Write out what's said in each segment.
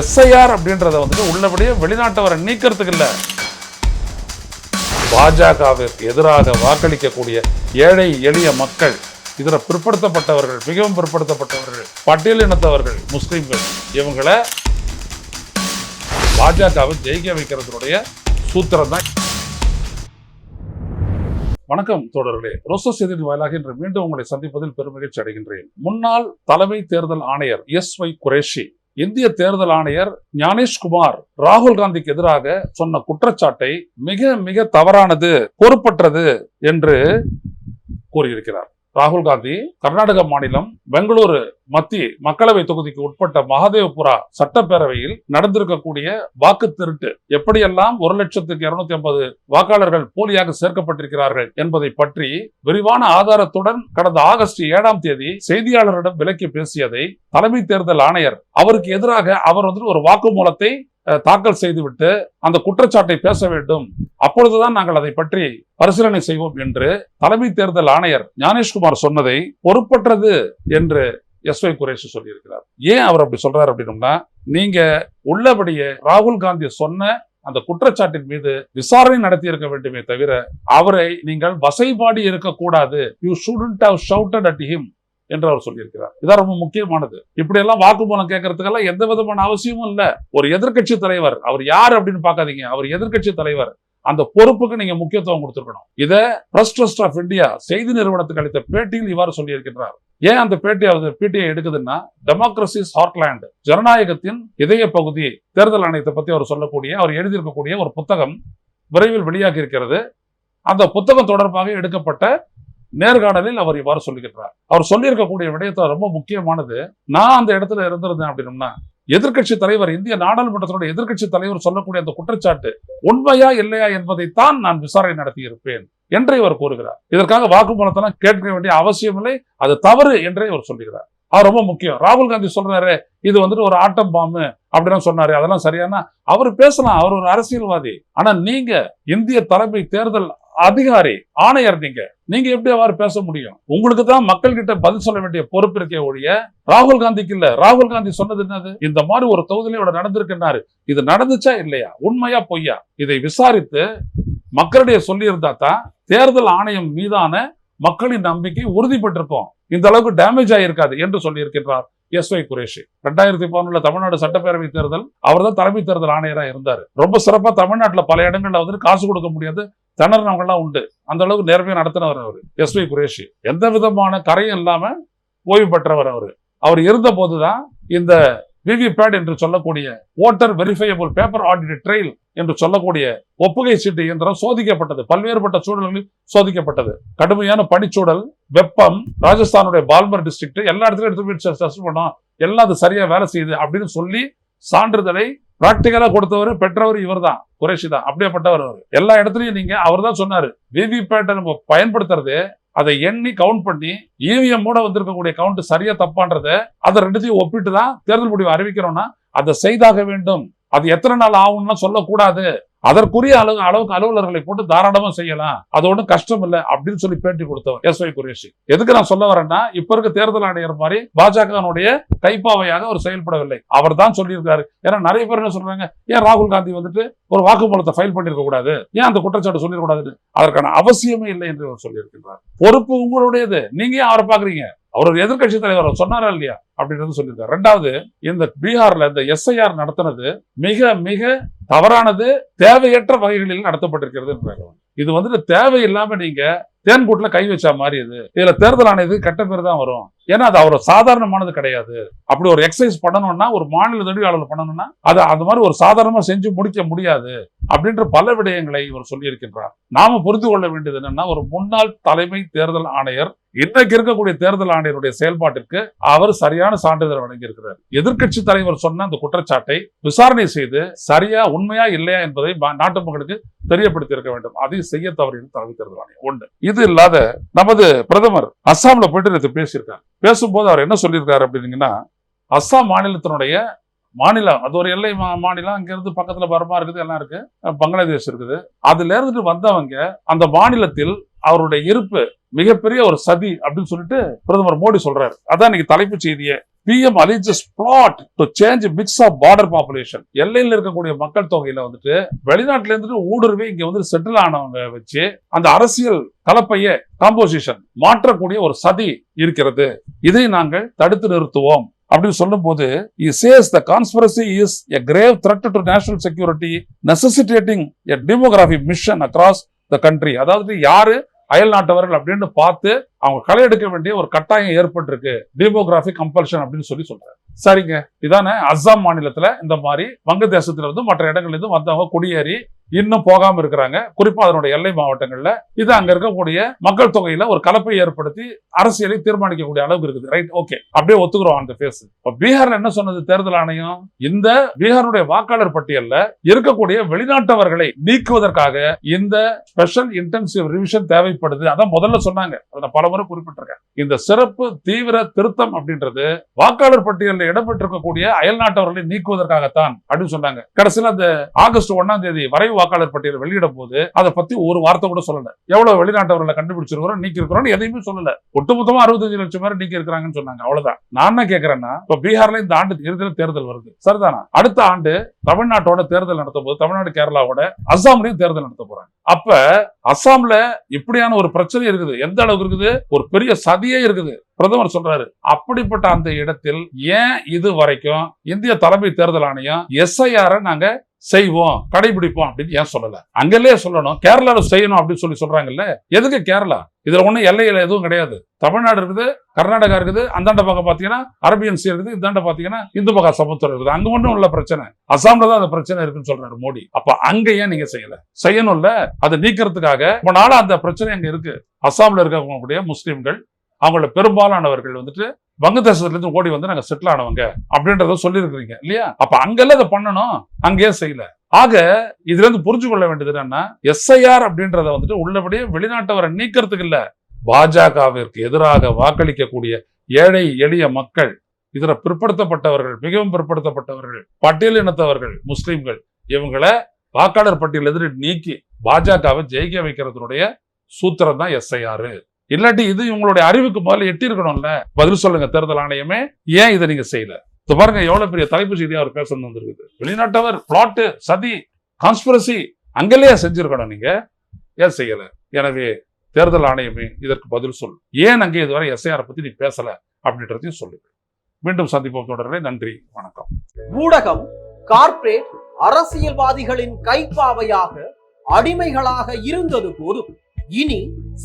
SIR அப்படின்றத வந்து உள்ளபடியே வெளிநாட்டவரை நீக்கிறதுக்கு இல்ல, பாஜகவிற்கு எதிராக வாக்களிக்கக்கூடிய ஏழை எளிய மக்கள், இதர பிற்படுத்தப்பட்டவர்கள், மிகவும் பிற்படுத்தப்பட்டவர்கள், பட்டியலினத்தவர்கள், முஸ்லிம்கள், இவங்களை பாஜகவை ஜெயிக்க வைக்கிறதுடைய சூத்திரம் தான். வணக்கம் தோழர்களே, ரோசஸ் செய்தியின் வாயிலாக இன்று மீண்டும் உங்களை சந்திப்பதில் பெருமகிழ்ச்சி அடைகின்றேன். முன்னாள் தலைமை தேர்தல் ஆணையர் எஸ்.ஒய். குரேஷி, இந்திய தேர்தல் ஆணையர் ஞானேஷ்குமார் ராகுல் காந்திக்கு எதிராக சொன்ன குற்றச்சாட்டை மிக மிக தவறானது, பொறுப்பற்றது என்று கூறியிருக்கிறார். ராகுல் காந்தி கர்நாடக மாநிலம் பெங்களூரு மத்திய மக்களவை தொகுதிக்கு உட்பட்ட மகாதேவபுரா சட்டப்பேரவையில் நடந்திருக்கக்கூடிய வாக்கு திருட்டு, எப்படியெல்லாம் 1,250,000 வாக்காளர்கள் போலியாக சேர்க்கப்பட்டிருக்கிறார்கள் என்பதை பற்றி விரிவான ஆதாரத்துடன் கடந்த ஆகஸ்ட் 7ஆம் தேதி செய்தியாளரிடம் விளக்கி பேசியதை தலைமை தேர்தல் ஆணையர் அவருக்கு எதிராக அவர் ஒரு வாக்குமூலத்தை தாக்கல் செய்துவிட்டு அந்த குற்றச்சாட்டை பேச வேண்டும், அப்பொழுதுதான் நாங்கள் அதை பற்றி பரிசீலனை செய்வோம் என்று தலைமை தேர்தல் ஆணையர் ஞானேஷ்குமார் சொன்னதை பொறுப்பற்றது என்று எஸ்.ஒய். குரேஷி சொல்லியிருக்கிறார். ஏன் அவர் அப்படி சொல்றாரு அப்படின்னா, நீங்க உள்ளபடியே ராகுல் காந்தி சொன்ன அந்த குற்றச்சாட்டின் மீது விசாரணை நடத்தி இருக்க வேண்டுமே தவிர அவரை நீங்கள் வசைபாடி இருக்கக்கூடாது. You shouldn't have shouted at him என்று அவர் சொல்லியிருக்கிறார். இதான் ரொம்ப முக்கியமானது. இப்படி எல்லாம் வாக்குமூலம் கேட்கறதுக்கெல்லாம் எந்த விதமான அவசியமும் இல்ல. ஒரு எதிர்கட்சி தலைவர், அவர் யார் அப்படின்னு பாக்காதீங்க, அவர் எதிர்கட்சி தலைவர், அந்த பொறுப்புக்கு நீங்க முக்கியத்துவம் கொடுத்திருக்கணும். இத பிரஸ் ட்ரஸ்ட் ஆஃப் இந்தியா செய்தி நிறுவனத்துக்கு அளித்த பேட்டியில் இவ்வாறு சொல்லியிருக்கிறார். ஏன் அந்த பிடிஐ எடுக்குதுன்னா, டெமோக்ரசிஸ் ஹார்ட்லேண்ட், ஜனநாயகத்தின் இதய பகுதி தேர்தல் ஆணையத்தை பத்தி அவர் சொல்லக்கூடிய, அவர் எழுதியிருக்கக்கூடிய ஒரு புத்தகம் விரைவில் வெளியாகி இருக்கிறது. அந்த புத்தகம் தொடர்பாக எடுக்கப்பட்ட நேர்காணலில் அவர் இவ்வாறு சொல்லுகிறார். அவர் சொல்லியிருக்கக்கூடிய விடயத்தை ரொம்ப முக்கியமானது. நான் அந்த இடத்துல இருந்திருந்தேன் அப்படின்னா, எதிர்கட்சி தலைவர், இந்திய நாடாளுமன்றத்தினுடைய எதிர்கட்சி தலைவர் சொல்லக்கூடிய அந்த குற்றச்சாட்டு உண்மையா இல்லையா என்பதைத்தான் நான் விசாரணை நடத்தி இருப்பேன் என்று இவர் கூறுகிறார். இதற்காக வாக்குமூலத்தெல்லாம் கேட்க வேண்டிய அவசியம் இல்லை, அது தவறு என்றே இவர் சொல்லுகிறார். அது ரொம்ப முக்கியம். ராகுல் காந்தி சொல்றாரு இது ஒரு ஆட்டம் பாம்பு அப்படின்னு சொன்னாரு, அதெல்லாம் சரியான, அவர் பேசலாம், அவர் ஒரு அரசியல்வாதி. ஆனா நீங்க இந்திய தலைமை தேர்தல் அதிகாரி, ஆணையர், நீங்க எப்படி அவ்வாறு பேச முடியும்? உங்களுக்கு தான் மக்கள் கிட்ட பதில் சொல்ல வேண்டிய பொறுப்பு இருக்கே ஒழிய ராகுல் காந்திக்கு இல்ல. ராகுல் காந்தி சொன்னது என்னது? இந்த மாதிரி ஒரு தொகுதியில நடந்திருக்குன்னாரு. இது நடந்துச்சா இல்லையா, உண்மையா பொய்யா, இதை விசாரித்து மக்களிடையே சொல்லி இருந்தா தான் தேர்தல் ஆணையம் மீதான மக்களின் நம்பிக்கை உறுதிப்பட்டிருக்கும், இந்த அளவுக்கு டேமேஜ் ஆகியிருக்காது என்று சொல்லி இருக்கின்றார் எஸ்.ஒய். குரேஷி. 2011 தமிழ்நாடு சட்டப்பேரவை தேர்தல் அவர் தான் தலைமை தேர்தல் ஆணையரா இருந்தாரு. ரொம்ப சிறப்பா தமிழ்நாட்டுல பல இடங்கள்ல காசு கொடுக்க முடியாது, திணறினவங்க எல்லாம் உண்டு, அந்த அளவுக்கு நேர்மையா நடத்தினவர் அவர் எஸ்.ஒய். குரேஷி. எந்த விதமான கரையும் இல்லாம ஓய்வு பெற்றவர் அவர் இருந்த போதுதான் இந்த விவிபேட் என்று சொல்லக்கூடிய voter verifiable paper audit trail என்று சொல்லக்கூடிய ஒப்புகை சீட்டு இயந்திரம் சோதிக்கப்பட்டது. பல்வேறுபட்ட சூழல்களில் சோதிக்கப்பட்டது. கடுமையான பனிச்சூழல், வெப்பம், ராஜஸ்தானுடைய பால்மர் டிஸ்ட்ரிக்ட், எல்லா இடத்துலயும் எடுத்து டெஸ்ட் பண்ணோம், எல்லாம் அது சரியா வேலை செய்யுது அப்படின்னு சொல்லி சான்றிதழை பிராக்டிகலா கொடுத்தவர், பெற்றவர் இவர் தான், குரேஷி தான். அப்படியேப்பட்டவர் அவர். எல்லா இடத்துலயும் நீங்க அவர் தான் சொன்னாரு, விவிபேட்டை நம்ம பயன்படுத்துறது, அதை எண்ணி கவுண்ட் பண்ணி இவிஎம் மூட வந்திருக்கக்கூடிய கவுண்ட் சரியா தப்பான்றத அதை ரெண்டுத்தையும் ஒப்பிட்டு தான் தேர்தல் முடிவு அறிவிக்கிறோம்னா அதை செய்தாக வேண்டும். அது எத்தனை நாள் ஆகும்னா சொல்லக்கூடாது, அதற்குரிய அளவுக்கு அலுவலர்களை போட்டு தாராளமா செய்யலாம், அது ஒன்றும் கஷ்டம் இல்லை அப்படின்னு சொல்லி பேட்டி கொடுத்தவர் எஸ்.ஒய். குரேஷி. எதுக்கு நான் சொல்ல வரேன்னா, இப்ப இருக்க தேர்தல் ஆணையர் மாதிரி பாஜகனுடைய கைப்பாவையாக அவர் செயல்படவில்லை. அவர் தான் சொல்லியிருக்காரு. ஏன்னா நிறைய பேர் என்ன சொல்றாங்க, ஏன் ராகுல் காந்தி ஒரு வாக்குமூலத்தை ஃபைல் பண்ணிருக்க கூடாது, ஏன் அந்த குற்றச்சாட்டு சொல்லிடக்கூடாது, அதற்கான அவசியமே இல்லை என்று அவர் சொல்லியிருக்கிறார். பொறுப்பு உங்களுடையது, நீங்க ஏன் அவரை பாக்குறீங்க? அவர் ஒரு எதிர்கட்சி தலைவர் சொன்னாரா இல்லையா அப்படின்னு சொல்லியிருக்காரு. ரெண்டாவது, இந்த பீகார்ல இந்த எஸ்ஐஆர் நடத்தினது மிக மிக தவறானது, தேவையற்ற வகைகளில் நடத்தப்பட்டிருக்கிறது. இது தேவையில்லாம நீங்க தேன்கூட்டுல கை வச்சா மாதிரி இதுல தேர்தல் ஆணையத்துக்கு கெட்ட பேர் தான் வரும். ஏன்னா அது அவர் சாதாரணமானது கிடையாது. அப்படி ஒரு எக்ஸசைஸ் பண்ணணும்னா, ஒரு மாநில நெடுவாளர் பண்ணணும்னா அது அந்த மாதிரி ஒரு சாதாரணமா செஞ்சு முடிக்க முடியாது அப்படின்ற பல விடயங்களை இவர் சொல்லியிருக்கின்றார். நாம புரிந்து கொள்ள வேண்டியது என்னன்னா, ஒரு முன்னாள் தலைமை தேர்தல் ஆணையர் இன்றைக்கு இருக்கக்கூடிய தேர்தல் ஆணையருடைய செயல்பாட்டிற்கு அவர் சரியான சான்றிதழ் வழங்கியிருக்கிறார். எதிர்கட்சி தலைவர் சொன்ன அந்த குற்றச்சாட்டை விசாரணை செய்து சரியா உண்மையா இல்லையா என்பதை நாட்டு மக்களுக்கு தெரியப்படுத்தி இருக்க வேண்டும். அதை செய்ய தவறியது தலைமை தேர்தல் ஆணையம் ஒன்று. இது இல்லாத நமது பிரதமர் அஸ்ஸாம்ல போயிட்டு பேசியிருக்காரு. பேசும்போது அவர் என்ன சொல்லியிருக்காரு அப்படின்னீங்கன்னா, அஸ்ஸாம் மாநிலத்தினுடைய மாநிலம், அது ஒரு எல்லை மாநிலம், அங்க இருந்து பக்கத்துல பர்மா இருக்குது, எல்லாம் இருக்கு, பங்களாதேஷ் இருக்குது. அதுல இருந்துட்டு வந்தவங்க அந்த மாநிலத்தில் அவருடைய இருப்பு மிகப்பெரிய ஒரு சதி அப்படின்னு சொல்லிட்டு பிரதமர் மோடி சொல்றாரு. அதான் இன்னைக்கு தலைப்புச் செய்தியே. PM alleges plot to change mix of border population. எல்லையில் இருக்கக்கூடிய மக்கள் தொகையில வந்துட்டு வெளிநாட்டுல இருந்துட்டு ஊடுருவி இங்க வந்து செட்டில் ஆனவங்க வச்சு அந்த அரசியல் கலப்பைய காம்போசிஷன் மாற்றக்கூடிய ஒரு சதி இருக்கிறது. இதை நாங்கள் தடுத்து நிறுத்துவோம் அப்படின்னு சொல்லும் போது he says the conspiracy is a grave threat to national security necessitating a demographic mission across the country. அதாவது யாரு அயல் நாட்டவர்கள் அப்படின்னு பார்த்து அவங்க களை எடுக்க வேண்டிய ஒரு கட்டாயம் ஏற்பட்டிருக்கு. டெமோகிராபிக் கம்பல்ஷன் அப்படின்னு சொல்றாரு. சரிங்க, இதானே அஸ்ஸாம் மாநிலத்துல இந்த மாதிரி வங்கதேசத்துல இருந்து மற்ற இடங்கள்ல இருந்து வந்தவங்க குடியேறி இன்னும் போகாம இருக்கிறாங்க. குறிப்பா அதனுடைய எல்லை மாவட்டங்கள்ல இது அங்க இருக்கக்கூடிய மக்கள் தொகையில ஒரு கலப்பை ஏற்படுத்தி அரசியலை தீர்மானிக்கக்கூடிய அளவுக்கு இருக்குது. ரைட், ஓகே, அப்படியே ஒத்துக்கிறோம் அந்த பேஸ். பீகார்ல என்ன சொன்னது தேர்தல் ஆணையம்? இந்த பீகாருடைய வாக்காளர் பட்டியல்ல இருக்கக்கூடிய வெளிநாட்டவர்களை நீக்குவதற்காக இந்த ஸ்பெஷல் இன்டென்சிவ் ரிவிஷன் தேவைப்படுது. அதான் முதல்ல சொன்னாங்க. அதை பல முறை குறிப்பிட்டிருக்கேன். இந்த சிறப்பு தீவிர திருத்தம் அப்படின்றது வாக்காளர் பட்டியலில் இடம்பெற்றிருக்கக்கூடிய அயல் நாட்டவர்களை நீக்குவதற்காகத்தான் அப்படின்னு சொன்னாங்க. கடைசியில் அந்த ஆகஸ்ட் 1ஆம் தேதி வரைவு வாக்காளர் பட்டியல் வெளியிடும் போது அதை பத்தி ஒரு வார்த்தை கூட சொல்லல. எவ்வளவு வெளிநாட்டவர்களை கண்டுபிடிச்சிருக்கிறோம், நீக்கி இருக்கிறோம், எதையுமே சொல்லல. ஒட்டுமொத்தமா 65 லட்சம் பேர் நீக்கி இருக்கிறாங்கன்னு சொன்னாங்க. அவ்வளவுதான். நான் என்ன கேட்கிறேன்னா, இப்ப பீகார்ல இந்த ஆண்டு இறுதியில் தேர்தல் வருது, சரிதானா? அடுத்த ஆண்டு தமிழ்நாட்டோட தேர்தல் நடத்தும் போது தமிழ்நாடு கேரளாவோட அஸ்ஸாம்லயும் தேர்தல் நடத்த போறாங்க. அப்ப அஸ்ஸாம்ல இப்படியான ஒரு பிரச்சனை இருக்குது. எந்த அளவுக்கு இருக்குது? ஒரு பெரிய சதியே இருக்குது. பிரதமர் சொல்றாரு, அப்படிப்பட்ட அந்த இடத்தில் ஏன் இது வரைக்கும் இந்திய தலைமை தேர்தல் ஆணையம் SIR நாங்க செய்வோம், கடைபிடிப்போம் அப்படின்னு ஏன் சொல்லல? அங்கேயே சொல்லணும். கேரளால செய்யணும் அப்படின்னு சொல்றாங்கல்ல. எதுக்கு கேரளா? இதுல ஒண்ணும் எல்லையில எதுவும் கிடையாது. தமிழ்நாடு இருக்குது, கர்நாடகா இருக்குது, அந்தாண்ட பக்கம் பாத்தீங்கன்னா அரபியன் சி இருக்குது, இந்தாண்ட பாத்தீங்கன்னா இந்து மகா சமுத்திரம் இருக்குது. அங்க ஒண்ணும் உள்ள பிரச்சனை. அசாம்ல தான் அந்த பிரச்சனை இருக்குன்னு சொல்றாரு மோடி. அப்ப அங்க ஏன் நீங்க செய்யல? செய்யணும்ல. அதை நீக்கிறதுக்காக ரொம்ப நாளா அந்த பிரச்சனை அங்க இருக்கு. அசாம்ல இருக்கக்கூடிய முஸ்லிம்கள் அவங்கள பெரும்பாலானவர்கள் வந்துட்டு வங்கதேசத்துல இருந்து ஓடி வந்து நாங்க செட்டில் ஆனவங்க அப்படின்றத சொல்லி இருக்கிறீங்க இல்லையா? அப்ப அங்கெல்லாம் அதை பண்ணணும், அங்கேயே செய்யல. ஆக இதுல இருந்து புரிஞ்சு கொள்ள வேண்டியது என்னன்னா, SIR அப்படின்றத வந்துட்டு உள்ளபடியே வெளிநாட்டவரை நீக்கிறதுக்கு இல்ல, பாஜகவிற்கு எதிராக வாக்களிக்கக்கூடிய ஏழை எளிய மக்கள், இதர பிற்படுத்தப்பட்டவர்கள், மிகவும் பிற்படுத்தப்பட்டவர்கள், பட்டியலினத்தவர்கள், முஸ்லிம்கள், இவங்களை வாக்காளர் பட்டியல் எதிர நீக்கி பாஜகவை ஜெயிக்க வைக்கிறதுடைய சூத்திரம் தான் SIR. இல்லாட்டி இது உங்களுடைய அறிவுக்கு முதல்ல எட்டி இருக்கணும்ல. பதில் சொல்லுங்க தேர்தல் ஆணையமே, ஏன் இதை நீங்க செய்யல? பாருங்க எவ்வளவு பெரிய தலைப்பு செய்தியா அவர் பேசணும் வந்திருக்குது. வெளிநாட்டவர் பிளாட், சதி, கான்ஸ்பிரசி அங்கேயே செஞ்சிருக்கணும், நீங்க ஏன் செய்யல? எனவே தேர்தல் ஆணையமே இதற்கு பதில் சொல். ஏன் அங்கே இதுவரை SIR பத்தி நீ பேசல அப்படின்றதையும் சொல்லுங்க. மீண்டும் சந்திப்போம் தொடர்களே. நன்றி, வணக்கம். ஊடகம் கார்ப்பரேட் அரசியல்வாதிகளின் கைப்பாவையாக அடிமைகளாக இருந்தது போதும், இனி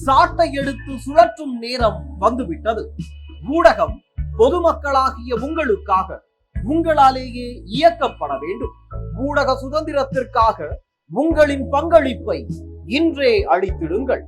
சாட்டை எடுத்து சுழற்றும் நேரம் வந்துவிட்டது. ஊடகம் பொதுமக்களாகிய உங்களுக்காக, உங்களாலேயே இயக்கப்பட வேண்டும். ஊடக சுதந்திரத்திற்காக உங்களின் பங்களிப்பை இன்றே அளித்திடுங்கள்.